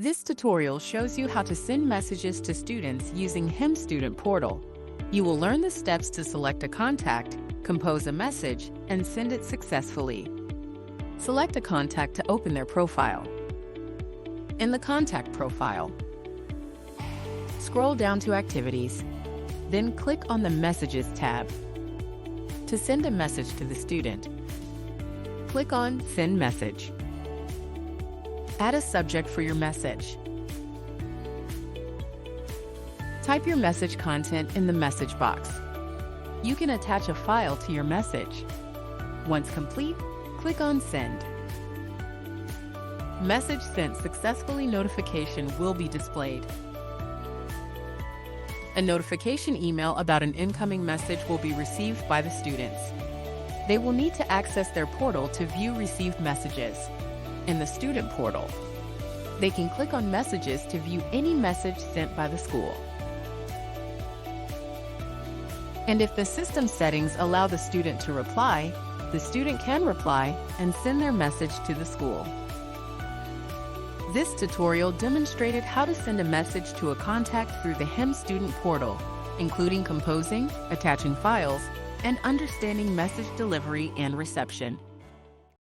This tutorial shows you how to send messages to students using HEMSP Student Portal. You will learn the steps to select a contact, compose a message, and send it successfully. Select a contact to open their profile. In the contact profile, scroll down to Activities, then click on the Messages tab. To send a message to the student, click on Send Message. Add a subject for your message. Type your message content in the message box. You can attach a file to your message. Once complete, click on Send. Message sent successfully notification will be displayed. A notification email about an incoming message will be received by the students. They will need to access their portal to view received messages. In the student portal, they can click on Messages to view any message sent by the school. And if the system settings allow the student to reply, the student can reply and send their message to the school. This tutorial demonstrated how to send a message to a contact through the HEMSP Student Portal, including composing, attaching files, and understanding message delivery and reception.